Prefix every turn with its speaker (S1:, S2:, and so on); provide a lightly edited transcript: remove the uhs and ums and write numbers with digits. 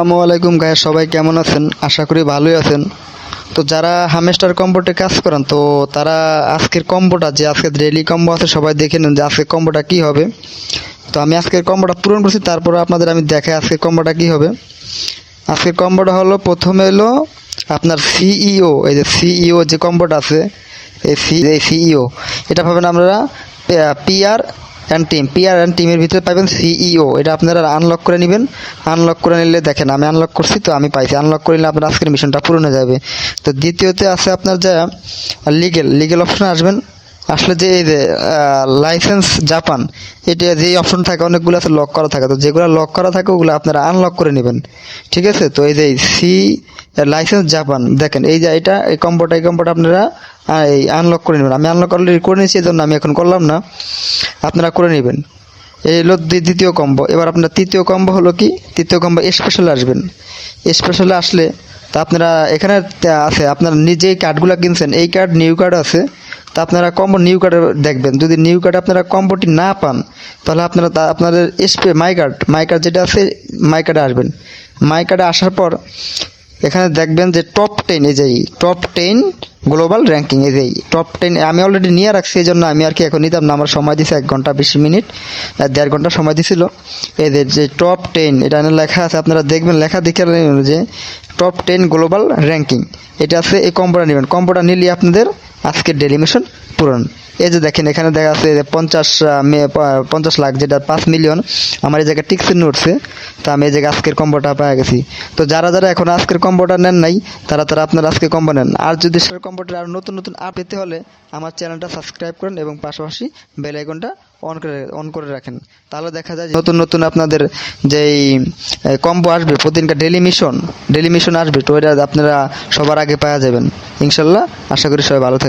S1: আসসালামু আলাইকুম গাইস, সবাই কেমন আছেন? আশা করি ভালোই আছেন। তো যারা হামেস্টার কম্বোতে কাজ করেন তো তারা আজকের কম্বোটা যে আজকে ডেইলি কম্বো আছে সবাই দেখে নেন যে আজকের কম্বোটা কি হবে। তো আমি আজকের কম্বোটা পূরণ করছি, তারপর আপনাদের আমি দেখাই আজকের কম্বোটা কি হবে। আজকের কম্বোটা হলো, প্রথমে হলো আপনার সিইও, এই যে সিইও যে কম্বোটা আছে এই সিইও এটা পাবেন আপনারা পিআর অ্যান্ড টিমের ভিতরে পাবেন সিইও। এটা আপনারা আনলক করে নেবেন। আনলক করে নিলে দেখেন আমি আনলক করছি, তো আমি পাইছি। আনলক করে নিলে আপনার আজকের মিশনটা পূরণ হয়ে যাবে। তো দ্বিতীয়তে আছে আপনার যা লিগেল অপশনে আসবেন। আসলে যে এই যে লাইসেন্স জাপান, এটা যেই অপশন থাকে অনেকগুলো আছে লক করা থাকে, তো যেগুলো লক করা থাকে ওগুলো আপনারা আনলক করে নেবেন। ঠিক আছে? তো এই যে লাইসেন্স জাপান দেখেন, এই যে এই কম্বোটা আপনারা এই আনলক করে নেবেন। আমি আনলক অলরেডি করে নিয়েছি, এই জন্য আমি এখন করলাম না, আপনারা করে নেবেন। এই হলো দ্বিতীয় কম্বো। এবার আপনার তৃতীয় কম্বো হলো কি, তৃতীয় কম্বো স্পেশালে আসবেন। স্পেশালে আসলে তা আপনারা এখানে আছে আপনার নিজেই কার্ডগুলো কিনছেন, এই কার্ড নিউ কার্ড আছে। তা আপনারা কম্বো নিউ কার্ডে দেখবেন, যদি নিউ কার্ডে আপনারা কম্বোটি না পান তাহলে আপনারা আপনাদের মাই কার্ড যেটা আছে মাই কার্ডে আসবেন। মাই কার্ডে আসার পর এখানে দেখবেন যে টপ 10, এই যে টপ 10 গ্লোবাল র্যাঙ্কিং, এই যে টপ 10 আমি অলরেডি নিয়ে রাখছি, এই জন্য আমি আর কি এখন নিতাম না। আমার সময় দিছে 1 ঘন্টা 20 মিনিট, 1.5 ঘন্টা সময় দিছিল। এই যে টপ 10 এটা লেখা আছে, আপনারা দেখবেন লেখা দেখে যে টপ 10 গ্লোবাল র্যাঙ্কিং এটা আছে। এই কম্বোটা নেবেন, কম্বোটা নিলে আপনাদের আজকের ডেইলি মিশন পূরণ। এই যে দেখেন এখানে দেখা আছে যে 50 লাখ, যেটা 5 মিলিয়ন আমার এই জায়গায় টিক চিহ্ন উঠছে। তো আমি এই জায়গায় আজকের কম্বোটা পেয়ে গেছি। তো যারা এখন আজকের কম্বোটা নেন নাই তারা আপনারা আজকের কম্বো নেন। আর যদি সে কম্বোটার আরও নতুন আপডেট পেতে হলে আমার চ্যানেলটা সাবস্ক্রাইব করেন এবং পাশাপাশি বেল আইকনটা অন করে রাখেন। তাহলে দেখা যায় নতুন আপনাদের যেই কম্বো আসবে, প্রতিদিনকার ডেইলি মিশন আসবে, তো এটা আপনারা সবার আগে পাওয়া যাবেন ইনশাল্লাহ। আশা করি সবাই ভালো থাকবেন।